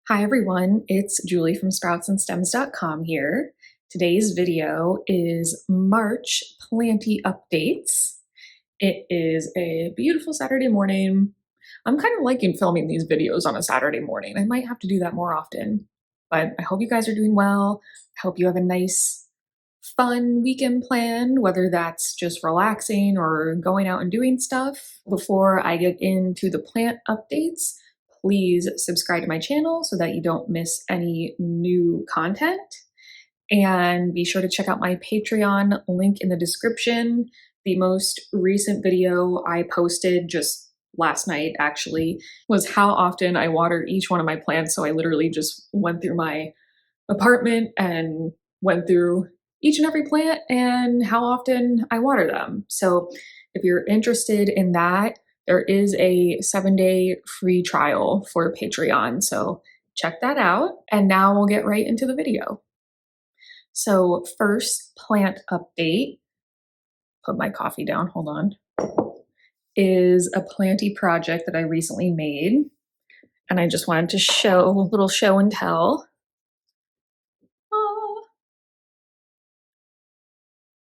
Hi everyone, it's Julie from sproutsandstems.com here. Today's video is March planty updates. It is a beautiful Saturday morning. I'm kind of liking filming these videos on a Saturday morning. I might have to do that more often, but I hope you guys are doing well. I hope you have a nice, fun weekend planned, whether that's just relaxing or going out and doing stuff. Before I get into the plant updates, please subscribe to my channel so that you don't miss any new content. And be sure to check out my Patreon link in the description. The most recent video I posted just last night actually was how often I water each one of my plants. So I literally just went through my apartment and went through each and every plant and how often I water them. So if you're interested in that, there is a 7-day free trial for Patreon. So check that out. And now we'll get right into the video. So first plant update, put my coffee down, hold on, is a planty project that I recently made. And I just wanted to show a little show and tell. Oh,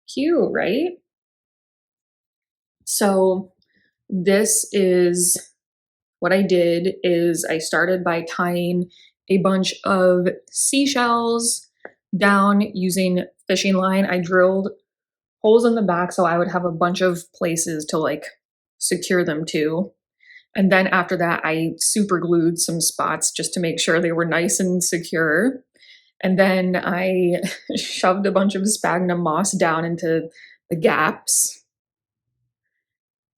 cute, right? So this is what I did is I started by tying a bunch of seashells down using fishing line. I drilled holes in the back so I would have a bunch of places to like secure them to. And then after that, I super glued some spots just to make sure they were nice and secure. And then I shoved a bunch of sphagnum moss down into the gaps.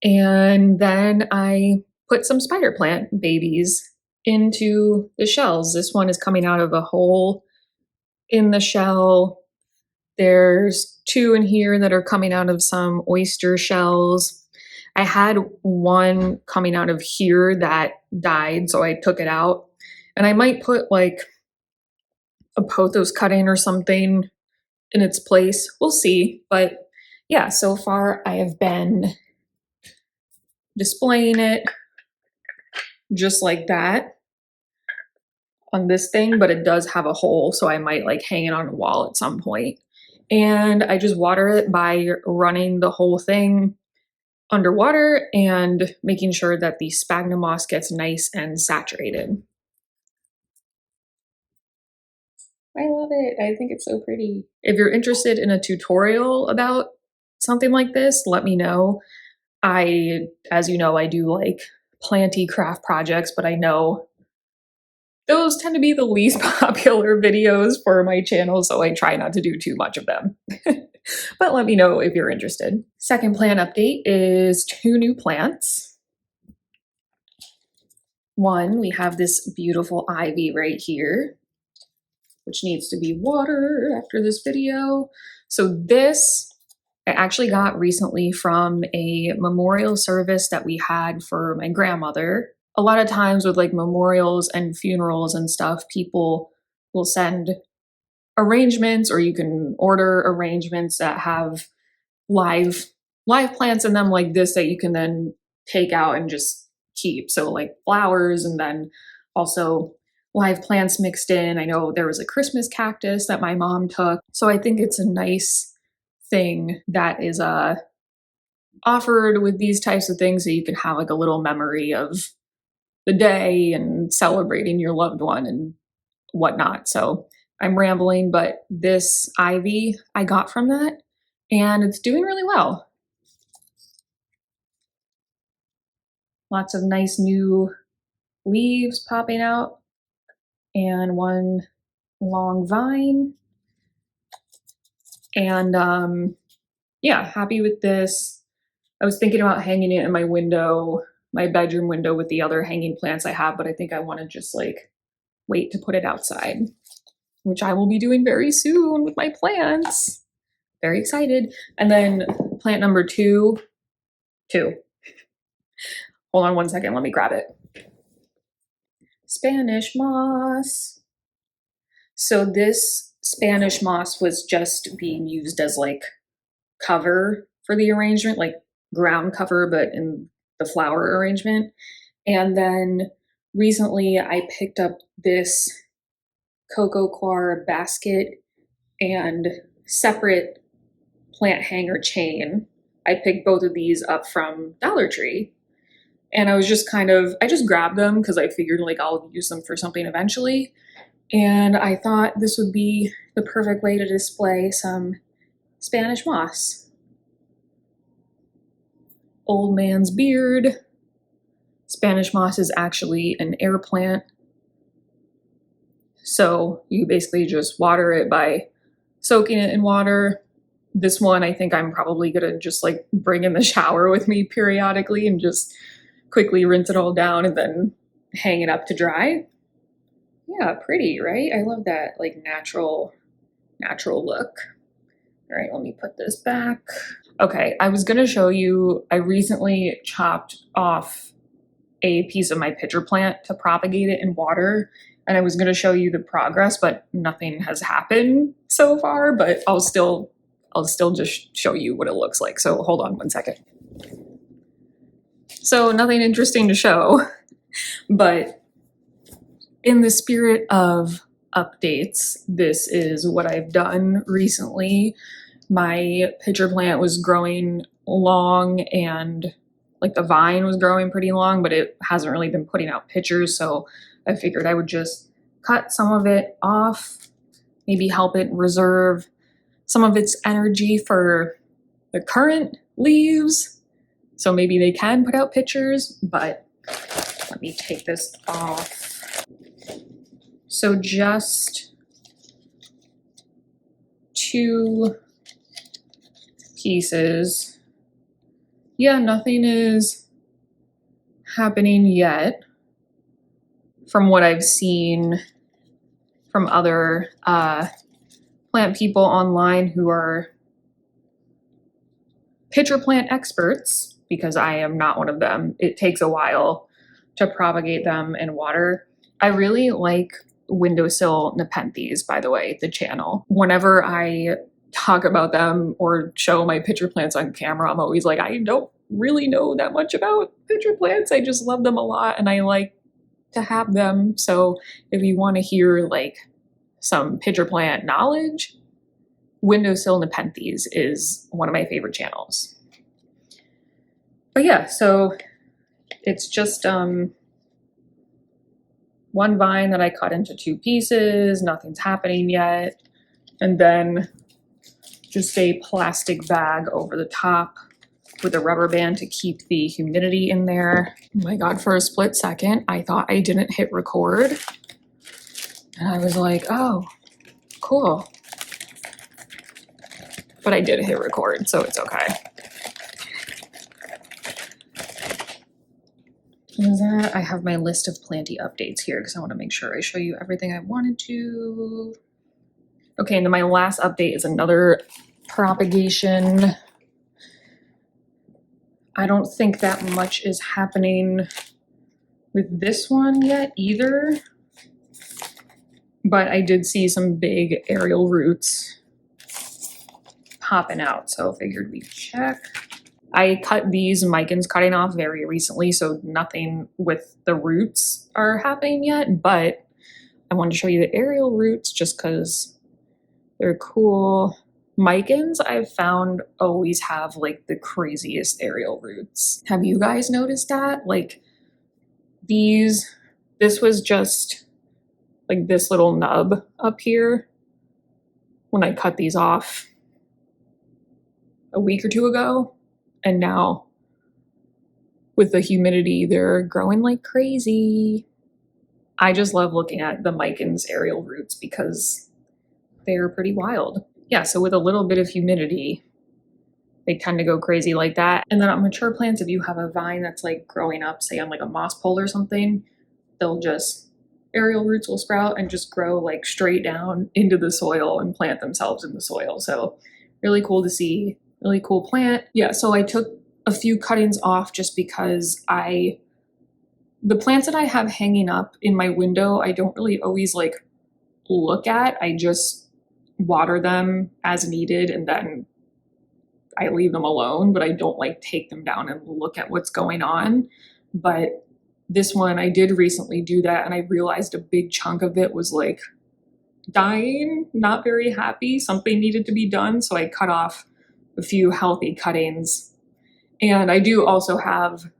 And then I put some spider plant babies into the shells. This one is coming out of a hole in the shell. There's 2 in here that are coming out of some oyster shells. I had one coming out of here that died, so I took it out. And I might put like a pothos cutting or something in its place. We'll see. But yeah, so far I have been displaying it just like that on this thing, but it does have a hole, so I might like hang it on a wall at some point. And I just water it by running the whole thing underwater and making sure that the sphagnum moss gets nice and saturated. I love it. I think it's so pretty. If you're interested in a tutorial about something like this, let me know. As you know, I do like planty craft projects, but I know those tend to be the least popular videos for my channel, so I try not to do too much of them. But let me know if you're interested. Second plant update is 2 new plants. One, we have this beautiful ivy right here, which needs to be watered after this video. So this I actually got recently from a memorial service that we had for my grandmother. A lot of times with like memorials and funerals and stuff, people will send arrangements, or you can order arrangements that have live plants in them like this that you can then take out and just keep. So like flowers and then also live plants mixed in. I know there was a Christmas cactus that my mom took. So I think it's a nice thing that is offered with these types of things, so you can have like a little memory of the day and celebrating your loved one and whatnot. So I'm rambling, but this ivy I got from that and it's doing really well. Lots of nice new leaves popping out and one long vine. And yeah, happy with this. I was thinking about hanging it in my window, my bedroom window with the other hanging plants I have, but I think I want to just like wait to put it outside, which I will be doing very soon with my plants. Very excited. And then plant number two. Hold on one second, let me grab it. Spanish moss. So this Spanish moss was just being used as like cover for the arrangement, like ground cover, but in the flower arrangement. And then recently I picked up this cocoa coir basket and separate plant hanger chain. I picked both of these up from Dollar Tree. And I was just I just grabbed them because I figured like I'll use them for something eventually. And I thought this would be the perfect way to display some Spanish moss. Old man's beard. Spanish moss is actually an air plant. So you basically just water it by soaking it in water. This one I think I'm probably gonna just like bring in the shower with me periodically and just quickly rinse it all down and then hang it up to dry. Yeah, pretty, right? I love that like natural look. All right, let me put this back. Okay, I was gonna show you, I recently chopped off a piece of my pitcher plant to propagate it in water, and I was gonna show you the progress, but nothing has happened so far, but I'll still just show you what it looks like. So hold on one second. So nothing interesting to show, but in the spirit of updates, this is what I've done recently. My pitcher plant was growing long and like the vine was growing pretty long, but it hasn't really been putting out pitchers. So I figured I would just cut some of it off, maybe help it reserve some of its energy for the current leaves. So maybe they can put out pitchers, but let me take this off. So just 2 pieces. Yeah, nothing is happening yet from what I've seen from other plant people online who are pitcher plant experts, because I am not one of them. It takes a while to propagate them in water. I really like windowsill nepenthes, by the way, the channel. Whenever I talk about them or show my pitcher plants on camera, I'm always like, I don't really know that much about pitcher plants. I just love them a lot and I like to have them. So if you want to hear like some pitcher plant knowledge, windowsill nepenthes is one of my favorite channels. But yeah, so it's just one vine that I cut into 2 pieces, nothing's happening yet. And then just a plastic bag over the top with a rubber band to keep the humidity in there. Oh my God, for a split second, I thought I didn't hit record. And I was like, oh, cool. But I did hit record, so it's okay. Is that, I have my list of planty updates here because I want to make sure I show you everything I wanted to. Okay, and then my last update is another propagation. I don't think that much is happening with this one yet either, but I did see some big aerial roots popping out, so figured we'd check. I cut these micans cutting off very recently, so nothing with the roots are happening yet, but I wanted to show you the aerial roots just because they're cool. Micans I've found always have like the craziest aerial roots. Have you guys noticed that? Like this was just like this little nub up here when I cut these off a week or 2 ago. And now with the humidity, they're growing like crazy. I just love looking at the micans aerial roots because they're pretty wild. Yeah, so with a little bit of humidity, they tend to go crazy like that. And then on mature plants, if you have a vine that's like growing up, say on like a moss pole or something, aerial roots will sprout and just grow like straight down into the soil and plant themselves in the soil. So really cool to see, really cool plant. Yeah, so I took a few cuttings off just because the plants that I have hanging up in my window, I don't really always like look at. I just water them as needed and then I leave them alone, but I don't like take them down and look at what's going on. But This one, I did recently do that, and I realized a big chunk of it was like dying, not very happy. Something needed to be done, so I cut off a few healthy cuttings. And I do also have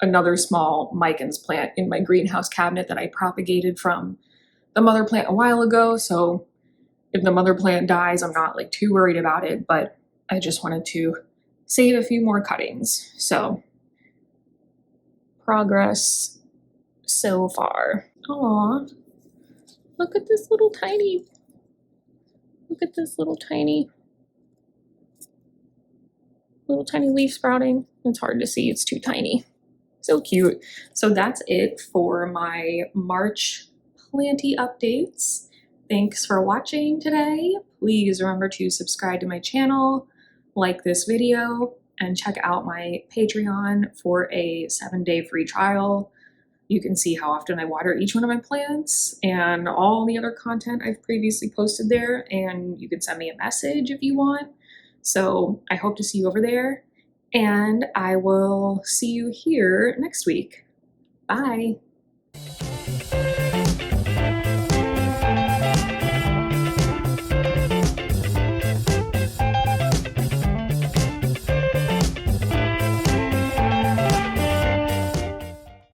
another small Micans plant in my greenhouse cabinet that I propagated from the mother plant a while ago. So if the mother plant dies, I'm not like too worried about it, but I just wanted to save a few more cuttings. So progress so far. Aw, look at this little tiny leaf sprouting. It's hard to see, it's too tiny. So cute. So that's it for my March planty updates. Thanks for watching today. Please remember to subscribe to my channel, like this video, and check out my Patreon for a 7-day free trial. You can see how often I water each one of my plants and all the other content I've previously posted there, and you can send me a message if you want. So I hope to see you over there, and I will see you here next week. Bye.